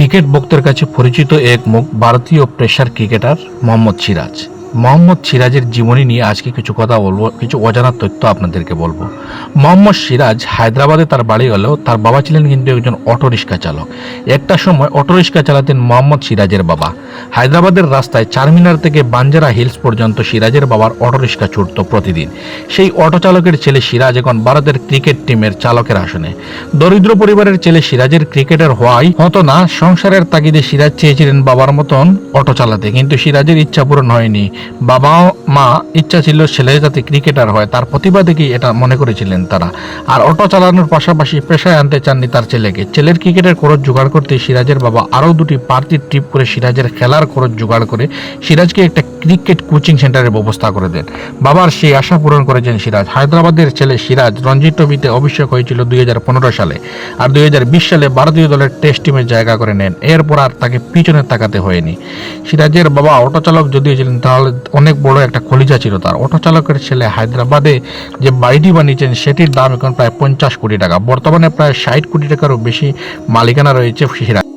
Cricket ভক্তের কাছে পরিচিত এক মুখ ভারতীয় পেসার ক্রিকেটার মোহাম্মদ সিরাজ। মোহাম্মদ সিরাজের জীবনী নিয়ে আজকে কিছু কথা বলবো, কিছু অজানা তথ্য আপনাদেরকে বলবো। মোহাম্মদ সিরাজ হায়দ্রাবাদে তার বাড়ি হলেও তার বাবা ছিলেন কিন্তু একজন অটোরিক্সা চালক। একটা সময় অটোরিক্সা চালাতেন মোহাম্মদ সিরাজের বাবা। হায়দ্রাবাদের রাস্তায় চারমিনার থেকে বাঞ্জারা হিলস পর্যন্ত সিরাজের বাবার অটোরিক্সা ছুটত প্রতিদিন। সেই অটো চালকের ছেলে সিরাজ এখন ভারতের ক্রিকেট টিমের চালকের আসনে। দরিদ্র পরিবারের ছেলে সিরাজের ক্রিকেটার হওয়াই হতো না, সংসারের তাগিদে সিরাজ চেয়েছিলেন বাবার মতন অটো চালাতে, কিন্তু সিরাজের ইচ্ছা পূরণ হয়নি। বাবা মা ইচ্ছা ছিল ছেলে যাতে ক্রিকেটার হয়, তার প্রতিভা দেখেই এটা মনে করেছিলেন তারা। আর অটো চালানোর পাশাপাশি পেশায় আনতে চাননি তার ছেলেকে। ছেলের ক্রিকেটের খরচ জোগাড় করতে সিরাজের বাবা আরও দুটি পার্টির ট্রিপ করে সিরাজের খেলার খরচ জোগাড় করে সিরাজকে একটা ক্রিকেট কোচিং সেন্টারের ব্যবস্থা করে দেন। বাবার সেই আশা পূরণ করেছেন সিরাজ। হায়দ্রাবাদের ছেলে সিরাজ রঞ্জি ট্রফিতে অভিষেক হয়েছিল 2015 সালে, আর 2020 সালে ভারতীয় দলের টেস্ট টিমে জায়গা করে নেন। এরপর আর তাকে পিছনে তাকাতে হয়নি। সিরাজের বাবা অটো চালক যদিও ছিলেন, তাহলে অনেক বড় একটা খলিজা ছিল তার। অটো চালকের ছেলে হায়দ্রাবাদে যে বাড়িটি বানিয়েছেন সেটির দাম এখন প্রায় 50 কোটি টাকা। বর্তমানে প্রায় 60 কোটি টাকারও বেশি মালিকানা রয়েছে সিরাজ।